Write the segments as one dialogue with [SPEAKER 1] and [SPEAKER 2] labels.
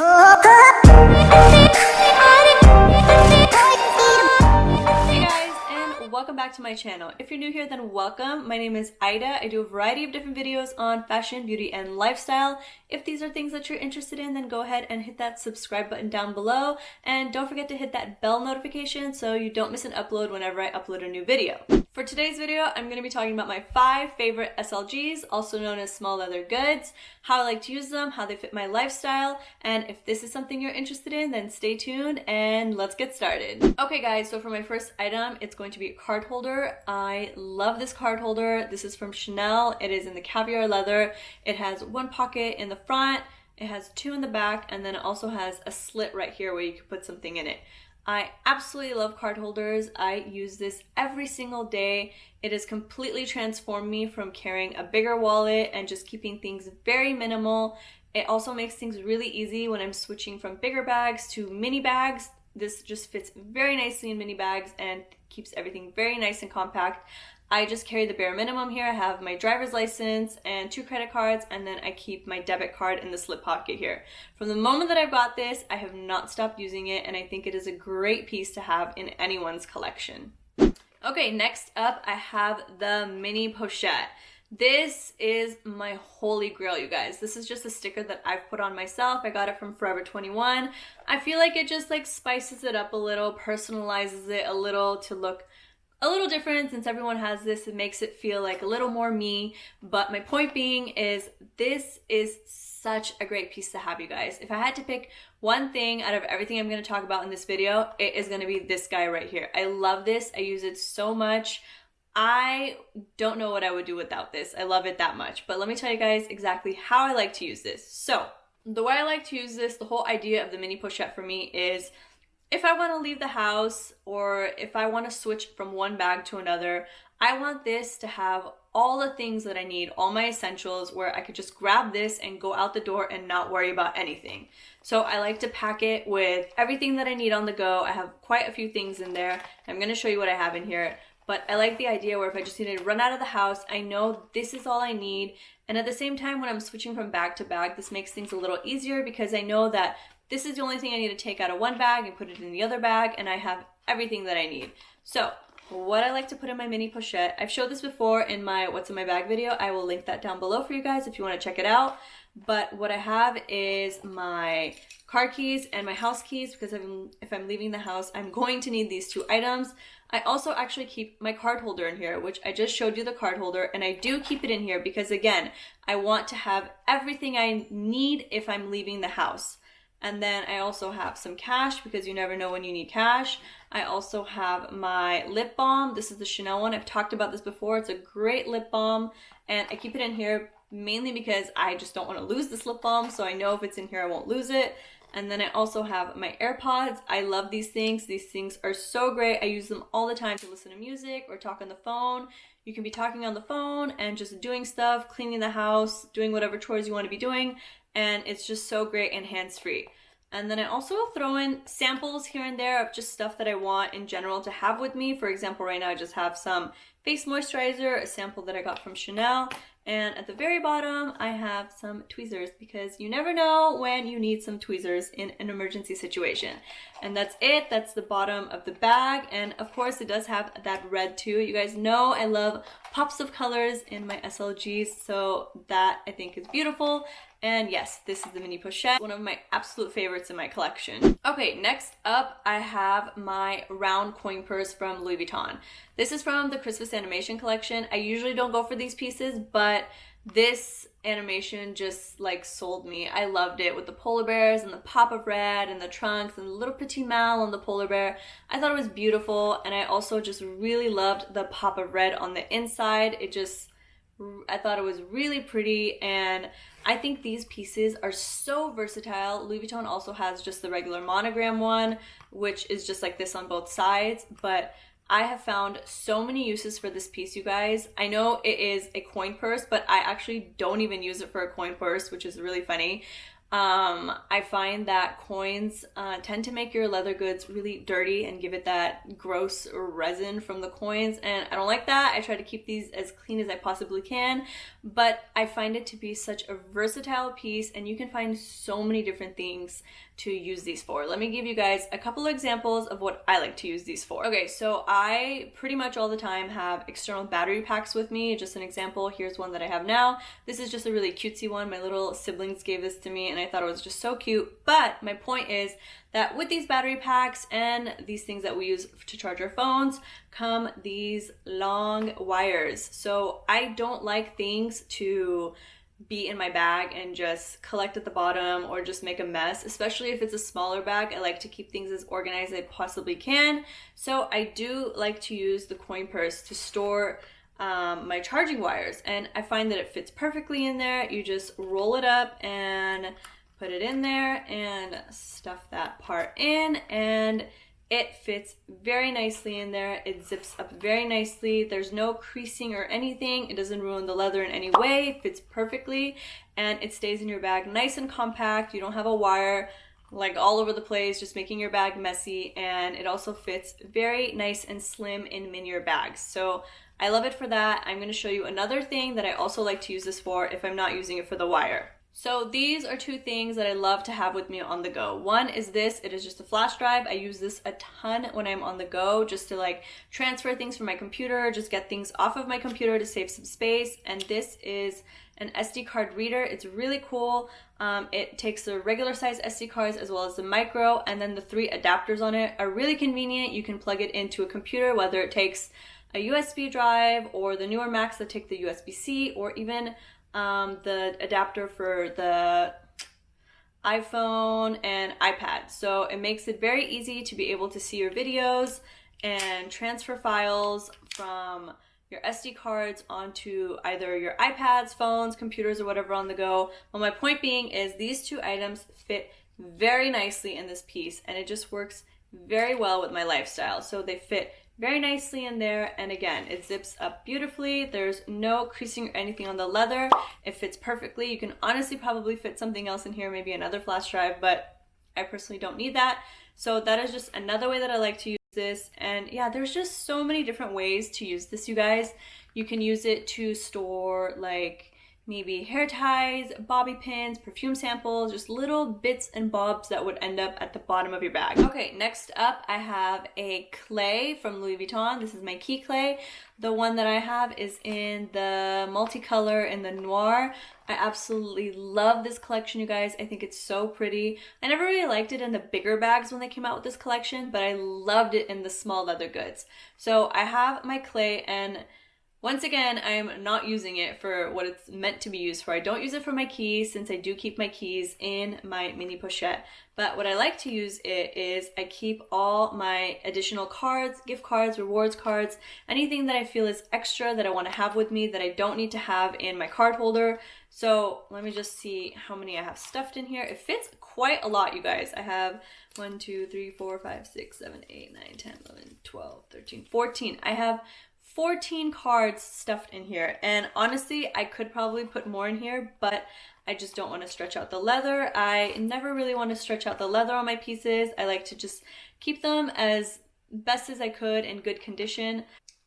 [SPEAKER 1] Welcome back to my channel. If you're new here, then welcome. My name is Ida. I do a variety of different videos on fashion, beauty, and lifestyle. If these are things that you're interested in, then go ahead and hit that subscribe button down below. And don't forget to hit that bell notification so you don't miss an upload whenever I upload a new video. For today's video, I'm going to be talking about my 5 favorite SLGs, also known as small leather goods, how I like to use them, how they fit my lifestyle, and if this is something you're interested in, then stay tuned and let's get started. Okay guys, so for my first item, it's going to be a card holder. I love this card holder. This is from Chanel. It is in the caviar leather. It has one pocket in the front, it has 2 in the back, and then it also has a slit right here where you can put something in it. I absolutely love card holders. I use this every single day. It has completely transformed me from carrying a bigger wallet and just keeping things very minimal. It also makes things really easy when I'm switching from bigger bags to mini bags. This just fits very nicely in mini bags and keeps everything very nice and compact. I just carry the bare minimum here. I have my driver's license and 2 credit cards, and then I keep my debit card in the slip pocket here. From the moment that I've got this, I have not stopped using it, and I think it is a great piece to have in anyone's collection. Okay, next up I have the mini pochette. This is my holy grail, you guys. This is just a sticker that I've put on myself. I got it from Forever 21. I feel like it just like spices it up a little, personalizes it a little to look a little different. Since everyone has this, it makes it feel like a little more me. But my point being is this is such a great piece to have, you guys. If I had to pick one thing out of everything I'm going to talk about in this video, it is going to be this guy right here. I love this. I use it so much. I don't know what I would do without this. I love it that much. But let me tell you guys exactly how I like to use this. So the way I like to use this, the whole idea of the mini pochette for me is if I want to leave the house or if I want to switch from one bag to another, I want this to have all the things that I need, all my essentials, where I could just grab this and go out the door and not worry about anything. So I like to pack it with everything that I need on the go. I have quite a few things in there. I'm going to show you what I have in here. But I like the idea where if I just need to run out of the house, I know this is all I need. And at the same time, when I'm switching from bag to bag, this makes things a little easier because I know that this is the only thing I need to take out of one bag and put it in the other bag, and I have everything that I need. So what I like to put in my mini pochette, I've showed this before in my What's in My Bag video. I will link that down below for you guys if you want to check it out. But what I have is my car keys and my house keys because if I'm leaving the house, I'm going to need these 2 items. I also actually keep my card holder in here, which I just showed you the card holder, and I do keep it in here because again, I want to have everything I need if I'm leaving the house. And then I also have some cash because you never know when you need cash. I also have my lip balm. This is the Chanel one. I've talked about this before. It's a great lip balm, and I keep it in here mainly because I just don't want to lose this lip balm, so I know if it's in here I won't lose it. And then I also have my AirPods. I love these things. These things are so great. I use them all the time to listen to music or talk on the phone. You can be talking on the phone and just doing stuff, cleaning the house, doing whatever chores you want to be doing, and it's just so great and hands-free. And then I also throw in samples here and there of just stuff that I want in general to have with me. For example, right now I just have some face moisturizer, a sample that I got from Chanel. And at the very bottom, I have some tweezers because you never know when you need some tweezers in an emergency situation. And that's it. That's the bottom of the bag. And of course, it does have that red too. You guys know I love pops of colors in my SLGs, so that I think is beautiful. And yes, this is the mini pochette, one of my absolute favorites in my collection. Okay, next up, I have my round coin purse from Louis Vuitton. This is from the Christmas animation collection. I usually don't go for these pieces, but this animation just like sold me. I loved it with the polar bears and the pop of red and the trunks and the little petit mal on the polar bear. I thought it was beautiful, and I also just really loved the pop of red on the inside. I thought it was really pretty, and I think these pieces are so versatile. Louis Vuitton also has just the regular monogram one, which is just like this on both sides, but I have found so many uses for this piece, you guys. I know it is a coin purse, but I actually don't even use it for a coin purse, which is really funny. I find that coins tend to make your leather goods really dirty and give it that gross resin from the coins, and I don't like that. I try to keep these as clean as I possibly can, but I find it to be such a versatile piece, and you can find so many different things to use these for. Let me give you guys a couple of examples of what I like to use these for. Okay, so I pretty much all the time have external battery packs with me. Just an example, here's one that I have now. This is just a really cutesy one. My little siblings gave this to me and I thought it was just so cute. But my point is that with these battery packs and these things that we use to charge our phones come these long wires. So I don't like things to be in my bag and just collect at the bottom or just make a mess, especially if it's a smaller bag. I like to keep things as organized as I possibly can. So I do like to use the coin purse to store my charging wires, and I find that it fits perfectly in there. You just roll it up and put it in there and stuff that part in, and it fits very nicely in there. It zips up very nicely. There's no creasing or anything. It doesn't ruin the leather in any way. It fits perfectly and it stays in your bag nice and compact. You don't have a wire like all over the place, just making your bag messy. And it also fits very nice and slim in minier bags. So I love it for that. I'm gonna show you another thing that I also like to use this for if I'm not using it for the wire. So these are two things that I love to have with me on the go. One is this. It is just a flash drive. I use this a ton when I'm on the go, just to like transfer things from my computer, just get things off of my computer to save some space. And this is an SD card reader. It's really cool. It takes the regular size SD cards as well as the micro, and then the 3 adapters on it are really convenient. You can plug it into a computer, whether it takes a USB drive or the newer Macs that take the USB-C, or even the adapter for the iPhone and iPad. So it makes it very easy to be able to see your videos and transfer files from your SD cards onto either your iPads, phones, computers, or whatever on the go. Well, my point being is these two items fit very nicely in this piece, and it just works very well with my lifestyle. So they fit very nicely in there, and again, it zips up beautifully. There's no creasing or anything on the leather. It fits perfectly. You can honestly probably fit something else in here, maybe another flash drive, but I personally don't need that. So that is just another way that I like to use this. And yeah, there's just so many different ways to use this, you guys. You can use it to store like maybe hair ties, bobby pins, perfume samples, just little bits and bobs that would end up at the bottom of your bag. Okay, next up I have a clay from Louis Vuitton. This is my key clay. The one that I have is in the multicolor and the noir. I absolutely love this collection, you guys. I think it's so pretty. I never really liked it in the bigger bags when they came out with this collection, but I loved it in the small leather goods. So I have my clay, and once again, I'm not using it for what it's meant to be used for. I don't use it for my keys, since I do keep my keys in my mini pochette. But what I like to use it is I keep all my additional cards, gift cards, rewards cards, anything that I feel is extra that I want to have with me that I don't need to have in my card holder. So let me just see how many I have stuffed in here. It fits quite a lot, you guys. I have 1, 2, 3, 4, 5, 6, 7, 8, 9, 10, 11, 12, 13, 14. I have 14 cards stuffed in here, and honestly I could probably put more in here, but I just don't want to stretch out the leather. I never really want to stretch out the leather on my pieces. I like to just keep them as best as I could in good condition.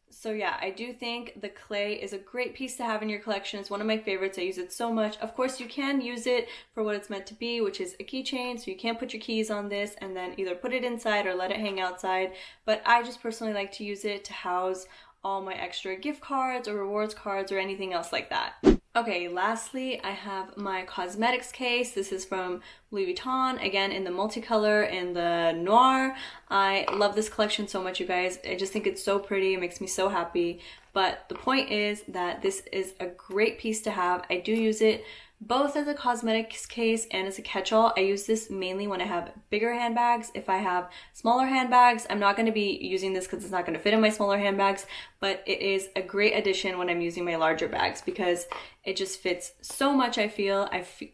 [SPEAKER 1] So yeah, I do think the clay is a great piece to have in your collection. It's one of my favorites. I use it so much. Of course, you can use it for what it's meant to be, which is a keychain. So you can put your keys on this and then either put it inside or let it hang outside. But I just personally like to use it to house all my extra gift cards or rewards cards or anything else like that. Okay, lastly, I have my cosmetics case. This is from Louis Vuitton, again in the multicolor and the noir. I love this collection so much, you guys. I just think it's so pretty. It makes me so happy. But the point is that this is a great piece to have. I do use it both as a cosmetics case and as a catch-all. I use this mainly when I have bigger handbags. If I have smaller handbags, I'm not going to be using this because it's not going to fit in my smaller handbags, but it is a great addition when I'm using my larger bags because it just fits so much. I feel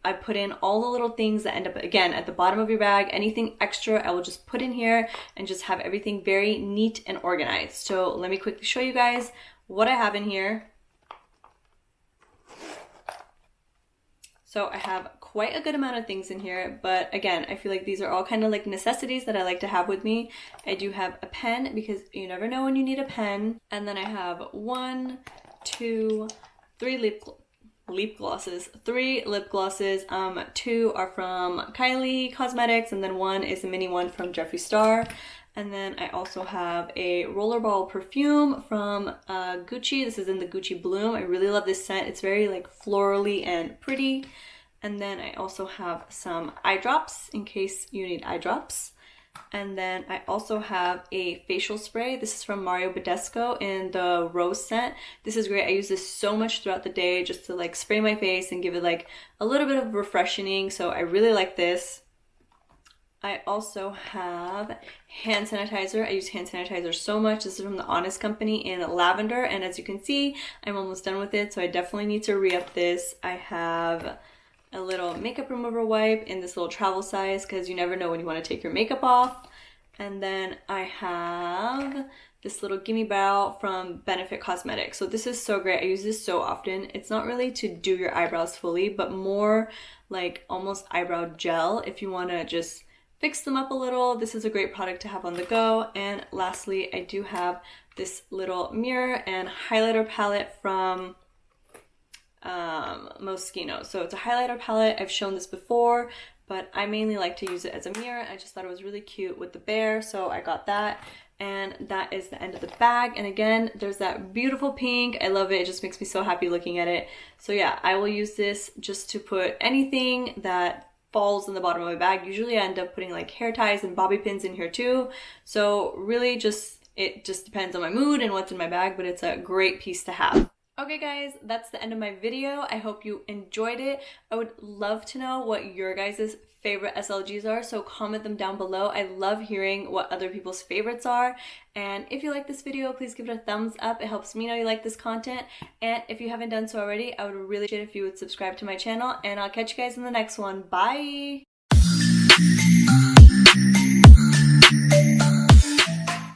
[SPEAKER 1] I put in all the little things that end up again at the bottom of your bag. Anything extra I will just put in here and just have everything very neat and organized. So let me quickly show you guys what I have in here. So I have quite a good amount of things in here, but again, I feel like these are all kind of like necessities that I like to have with me. I do have a pen because you never know when you need a pen. And then I have 1, 2, 3 lip glosses. 3 lip glosses. 2 are from Kylie Cosmetics, and then 1 is a mini one from Jeffree Star. And then I also have a rollerball perfume from Gucci. This is in the Gucci Bloom. I really love this scent. It's very like florally and pretty. And then I also have some eye drops in case you need eye drops. And then I also have a facial spray. This is from Mario Badescu in the rose scent. This is great. I use this so much throughout the day just to like spray my face and give it like a little bit of refreshing. So I really like this. I also have hand sanitizer. I use hand sanitizer so much. This is from the Honest Company in lavender, and as you can see, I'm almost done with it, so I definitely need to re-up this. I have a little makeup remover wipe in this little travel size because you never know when you want to take your makeup off. And then I have this little gimme brow from Benefit Cosmetics. So this is so great. I use this so often. It's not really to do your eyebrows fully, but more like almost eyebrow gel if you want to just fix them up a little. This is a great product to have on the go. And lastly, I do have this little mirror and highlighter palette from Moschino. So it's a highlighter palette. I've shown this before, but I mainly like to use it as a mirror. I just thought it was really cute with the bear, so I got that. And that is the end of the bag. And again, there's that beautiful pink. I love it. It just makes me so happy looking at it. So yeah, I will use this just to put anything that falls in the bottom of my bag. Usually I end up putting like hair ties and bobby pins in here too. So really it just depends on my mood and what's in my bag, but it's a great piece to have. Okay guys, that's the end of my video. I hope you enjoyed it. I would love to know what your guys' favorite SLGs are, so comment them down below. I love hearing what other people's favorites are. And if you like this video, please give it a thumbs up. It helps me know you like this content. And if you haven't done so already, I would really appreciate it if you would subscribe to my channel. And I'll catch you guys in the next one. Bye!